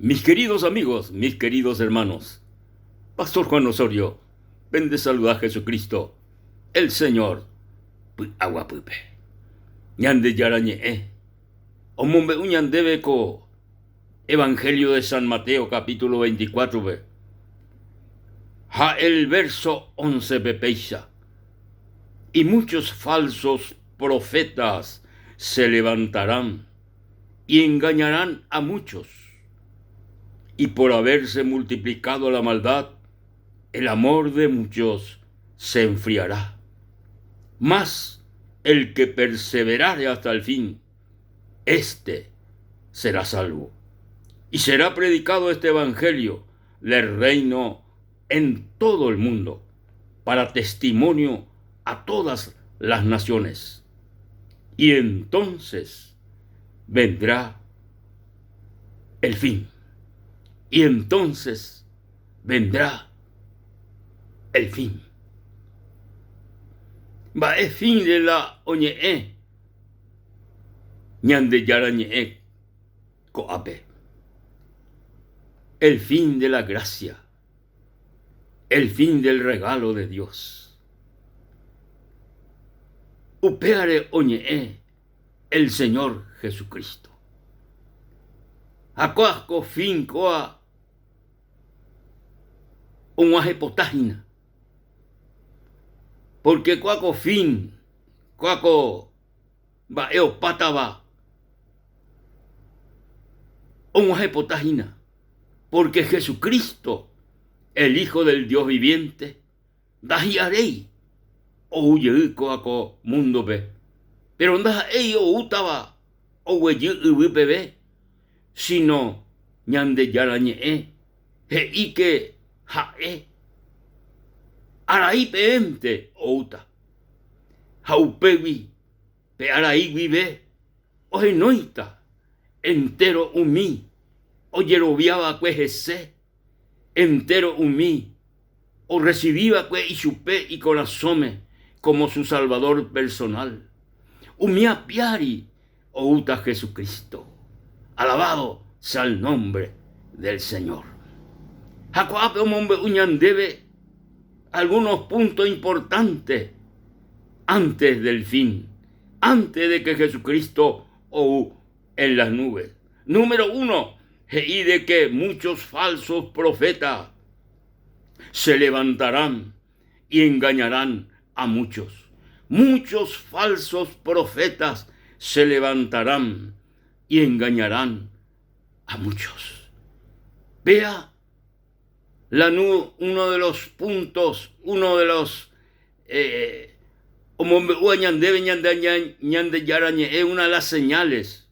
Mis queridos amigos, mis queridos hermanos, Pastor Juan Osorio, ven de saludar a Jesucristo, el Señor, agua pupe. Ñande yarañe, omombe uñandebe ko Evangelio de San Mateo, capítulo 24, be. Ha el verso 11 bepeisha. Y muchos falsos profetas se levantarán y engañarán a muchos. Y por haberse multiplicado la maldad, el amor de muchos se enfriará. Mas el que perseverare hasta el fin, éste será salvo. Y será predicado este evangelio del reino en todo el mundo, para testimonio a todas las naciones. Y entonces vendrá el fin. Y entonces vendrá el fin. Va el fin de la oñe, ñande yarañe coape. El fin de la gracia. El fin del regalo de Dios. Upeare oñe, el Señor Jesucristo. Acoasco fin coa un potágina. Porque cuaco fin, cuaco va pataba un potágina. Porque Jesucristo, el Hijo del Dios viviente, dahiarei o huye coaco mundo be. Pero nda ei o utaba o huye bebé, sino ñande yarañe he ike hae arai peente outa haupewi pe arai vive o genoita entero umi o yeroviaba que jese entero umi o recibía que ishupe y corazome como su salvador personal umia piari outa Jesucristo. Alabado sea el nombre del Señor. Jacob hombre uñandebe algunos puntos importantes antes del fin, antes de que Jesucristo o en las nubes. Número 1, y de que muchos falsos profetas se levantarán y engañarán a muchos. Muchos falsos profetas se levantarán y engañarán a muchos. Vea uno de los puntos, uno de los es una de las señales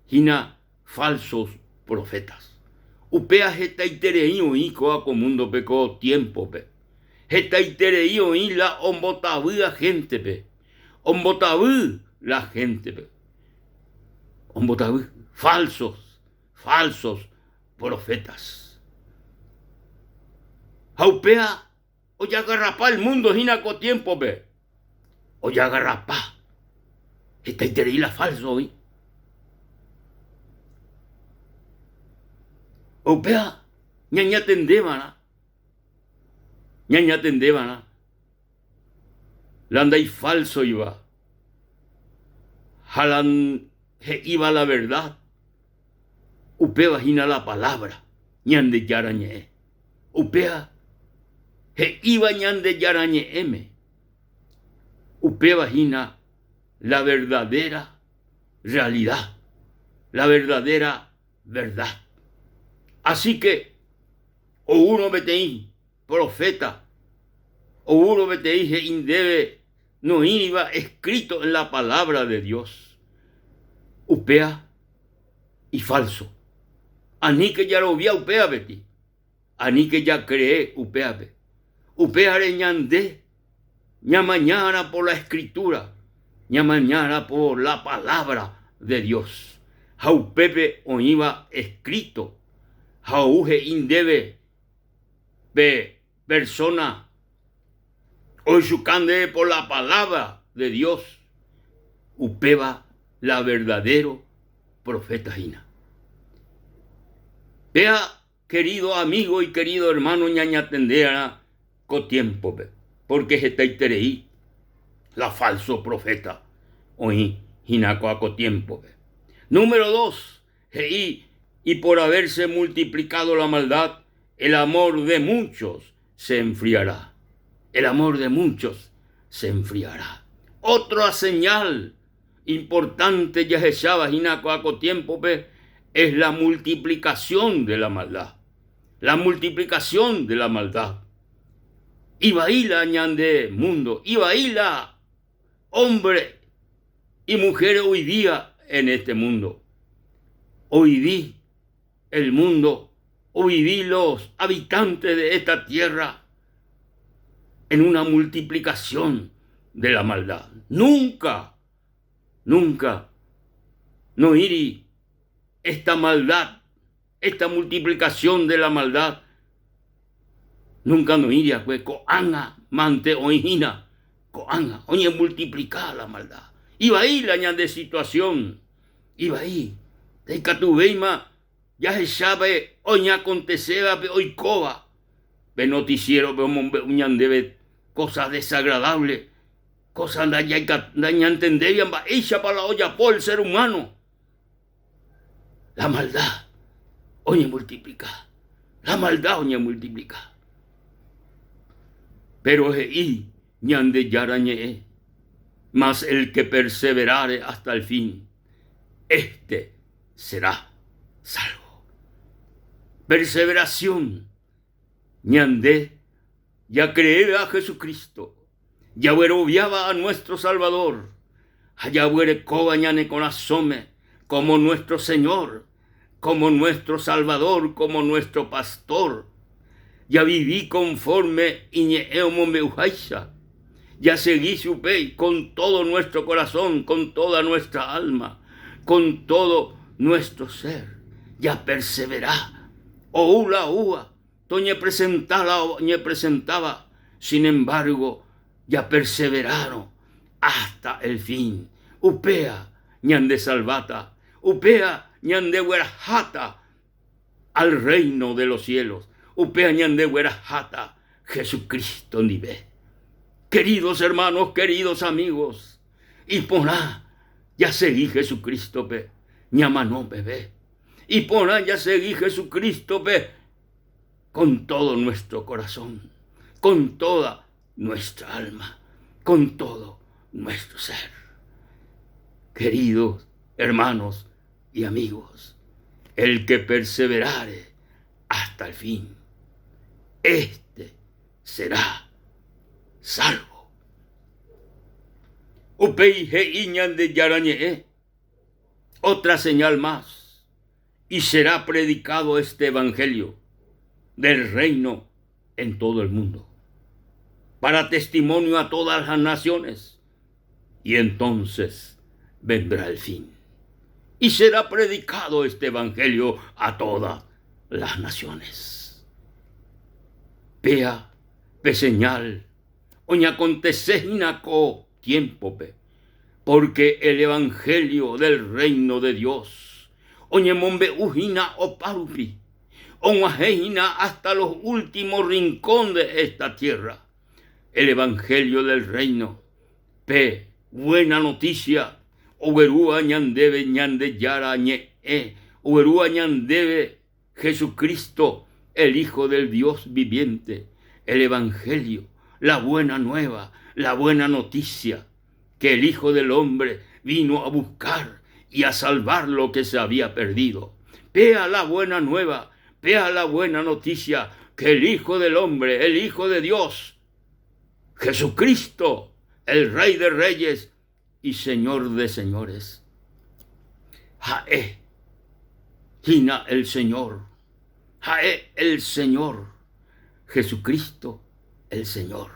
hina falsos profetas. Upea jeta itereío y coa mundo peco tiempo pe. Jeta itereío y la ombotabú la gente pe. Ombotabú la gente pe. Ombotabú falsos profetas. Jaupea o ya agarrapa el mundo hinaco tiempo pe. O ya agarrapa. Esta itereíla falso hoy. Opea, ñaña tendébana. Landa y falso iba. Jalan iba la verdad. Upea vagina la palabra. Ñande yarañe. Upea iba ñande yarañe eme. Upea vagina la verdadera realidad. La verdadera verdad. Así que, o uno veteí, profeta, o uno veteí que indebe, no iba escrito en la palabra de Dios. Upea y falso. Ani que ya lo vía upea beti. Ani que ya cree upea be. Upea reñande, ña mañana por la escritura, ña mañana por la palabra de Dios. Jaupepe o iba escrito. Jauge indebe be persona o yucande por la palabra de Dios. Upeba la verdadero profeta hina. Vea, querido amigo y querido hermano, ñaña tendera co tiempo, porque itereí la falso profeta, hoy hinaco a co tiempo. Número 2, y por haberse multiplicado la maldad, el amor de muchos se enfriará. El amor de muchos se enfriará. Otra señal importante ya echaba hinaco a tiempo es la multiplicación de la maldad. La multiplicación de la maldad. Iba la ñande mundo, iba la hombre y mujer hoy día en este mundo. Hoy di el mundo, hoy di los habitantes de esta tierra en una multiplicación de la maldad. Nunca no irí esta maldad, esta multiplicación de la maldad. Nunca no iría, pues, coanga, mante oijina, coanga, oye, multiplicar la maldad. Iba ahí la ñande situación, iba ahí. De Catubeima ya se sabe, hoy aconteceba, hoy coba. Ve noticiero, ve ñande cosas desagradables, cosas daña entender, va hecha para la olla por el ser humano. La maldad, oye, multiplica. La maldad, oye, multiplica. Pero ahí ñande yarañe, mas el que perseverare hasta el fin, este será salvo. Perseveración, ñande, ya creer a Jesucristo, ya obviaba a nuestro Salvador, allá huere coba ñane con asome, como nuestro Señor, como nuestro Salvador, como nuestro pastor. Ya viví conforme ya seguí su pey con todo nuestro corazón, con toda nuestra alma, con todo nuestro ser. Ya perseverá. O ula ua, toñe presentaba, sin embargo, ya perseveraron hasta el fin. Upea, ñande salvata, upea, ñande huerjata al reino de los cielos. Upea ñande huerjata, Jesucristo nive. Queridos hermanos, queridos amigos, y poná, ya seguí Jesucristo, ñamanó, bebé. Y poná, ya seguí Jesucristo, con todo nuestro corazón, con toda nuestra alma, con todo nuestro ser. Queridos hermanos y amigos, el que perseverare hasta el fin, este será salvo. Upeije iñan de yarañe, otra señal más, y será predicado este evangelio del reino en todo el mundo, para testimonio a todas las naciones, y entonces vendrá el fin. Y será predicado este evangelio a todas las naciones. Pea, señal, oña acontecinaco tiempo, porque el evangelio del reino de Dios, oñe mombe ujina o parupi, oña hasta los últimos rincones de esta tierra. El evangelio del reino, buena noticia, oberúa ñandebe ñande yara ñe, oberúa ñandebe Jesucristo, el Hijo del Dios viviente, el evangelio, la buena nueva, la buena noticia, que el Hijo del Hombre vino a buscar y a salvar lo que se había perdido. Vea la buena nueva, vea la buena noticia, que el Hijo del Hombre, el Hijo de Dios, Jesucristo, el Rey de Reyes y Señor de Señores, Jae, Gina el Señor, Jae el Señor, Jesucristo el Señor,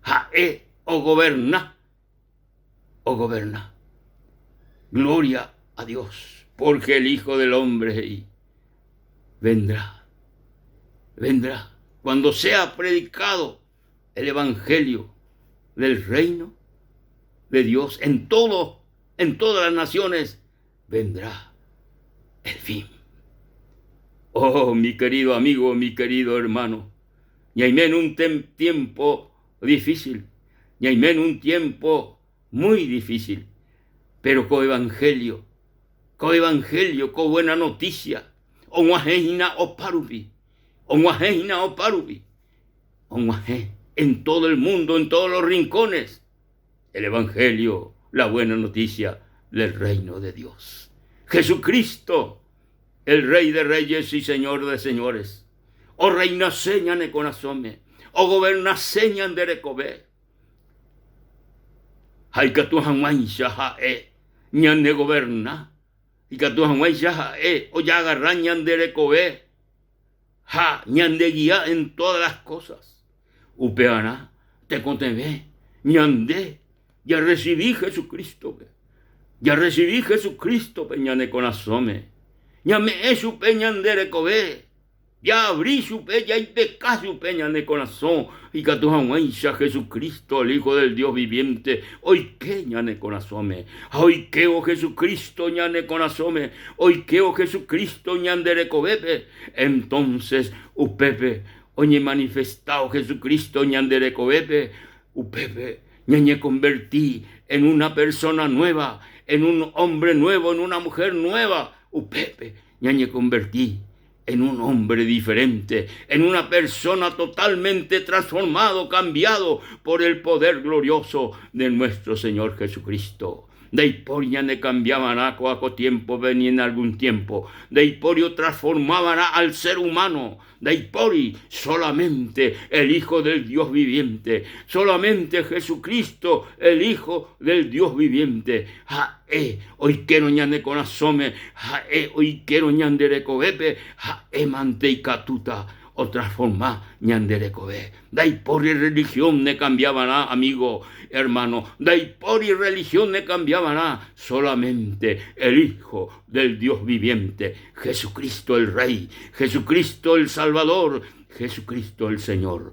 Jae o goberna, gloria a Dios, porque el Hijo del Hombre vendrá, cuando sea predicado el evangelio del reino de Dios en todas las naciones, vendrá el fin. Oh, mi querido amigo, mi querido hermano, y hay en un tiempo difícil, y hay en un tiempo muy difícil, pero con evangelio, con buena noticia, onguajejina oparubi, en todo el mundo, en todos los rincones, el evangelio, la buena noticia del reino de Dios. Jesucristo, el Rey de Reyes y Señor de Señores, o reina seña neconasome, o goberna seña de recobé. Hay que tu hanwaisha hae, ñan de goberna, y que tu hanwaisha hae, o ya agarran ñan de recobé, ha, ñan de guía en todas las cosas. Upeana, te contemé, ñan de, ya recibí Jesucristo, ya recibí Jesucristo, ñan de conasome. Ya me es su peña de recobé. Ya abrí su peña y te casi su peña de corazón. Y que tu amuencha Jesucristo, el Hijo del Dios viviente. Hoy que ña de corazón. Hoy que o Jesucristo ña de corazón. Hoy que o Jesucristo ña de recobé. Entonces, upepe, oye manifestado Jesucristo ña de recobé. Upepe, ña convertí en una persona nueva, en un hombre nuevo, en una mujer nueva. Upepe, ñañe convertí en un hombre diferente, en una persona totalmente transformado, cambiado por el poder glorioso de nuestro Señor Jesucristo. De Iporia ne cambiaban a tiempo, venía en algún tiempo. De Iporio transformaban al ser humano. De Ipori solamente el Hijo del Dios viviente. Solamente Jesucristo, el Hijo del Dios viviente. Hoy quiero ñande con asome. Hoy quiero ñande recobepe. Mante y catuta. O transformar ñanderecobé. Dai por y religión ne cambiaban a, amigo, hermano. Dai por y religión ne cambiaban a. Solamente el Hijo del Dios viviente. Jesucristo el Rey. Jesucristo el Salvador. Jesucristo el Señor.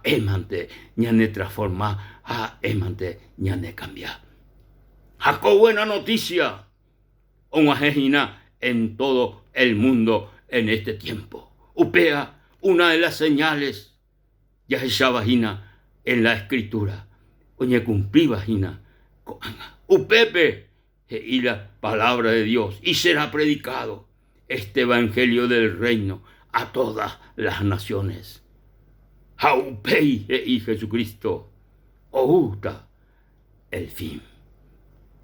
Emante ñane transforma. Emante ñane cambia. Jaco buena noticia. Onguajejina en todo el mundo en este tiempo. Upea. Una de las señales, ya esa vagina en la escritura, oye cumplí vagina, upepe, y la palabra de Dios, y será predicado este evangelio del reino a todas las naciones. Jaupei, y Jesucristo, outa el fin.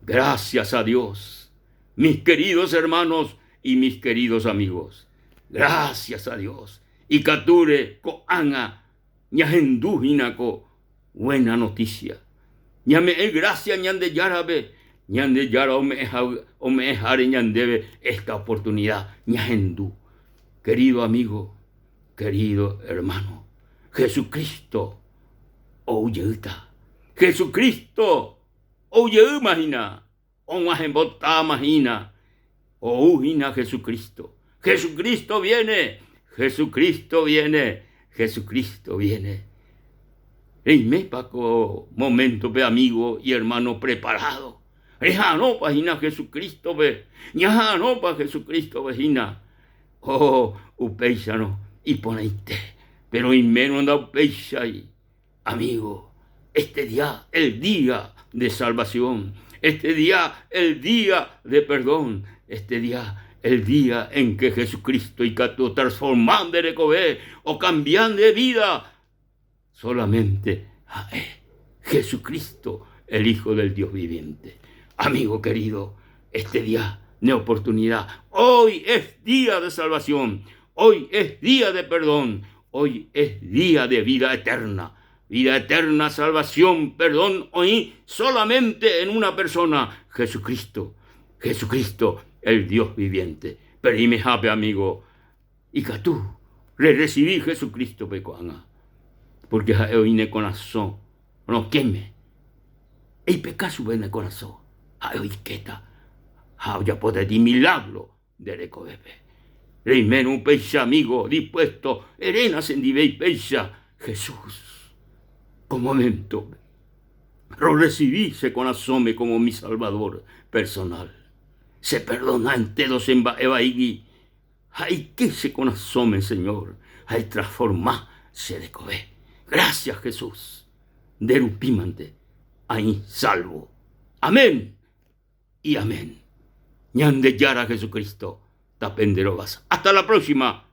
Gracias a Dios, mis queridos hermanos y mis queridos amigos, gracias a Dios. Y cature coanga ñajendu hinako buena noticia. Ñame gracia ñande yarabe ñande yara ome jare ñandebe esta oportunidad ñajendu. Querido amigo, querido hermano, Jesucristo oyeuta. Jesucristo oyeu imagina. Onguajembota imagina. Oujina Jesucristo. Jesucristo viene. Jesucristo viene, Jesucristo viene. En me paco momento pe amigo y hermano preparado. Ya no pagina Jesucristo ve, ya no pa Jesucristo vejina. Oh, upeisano y poneite, pero y menos anda upeixa y amigo. Este día, el día de salvación, este día, el día de perdón, este día. El día en que Jesucristo y Cato transforman de recobé o cambian de vida. Solamente Jesucristo, el Hijo del Dios viviente. Amigo querido, este día de oportunidad. Hoy es día de salvación. Hoy es día de perdón. Hoy es día de vida eterna. Vida eterna, salvación, perdón. Hoy solamente en una persona. Jesucristo. Jesucristo. El Dios viviente. Pero y me jape, amigo, y que tú le recibí Jesucristo pecoana. Porque hoy ne corazón, no queme. El pecado sube en el corazón. Hoy queta. Ya puede di milagro de recobepe. Reimeno un peixa, amigo, dispuesto. Erenas en dive y peixa. Jesús, con momento, lo recibí ese corazón como mi salvador personal. Se perdona en tedos en evaigui. Hay que se conasome, Señor. Hay transformar se de cobe. Gracias, Jesús. Derupimante. Ahí salvo. Amén. Y amén. Ñande Yara Jesucristo. Tapenderovas. Hasta la próxima.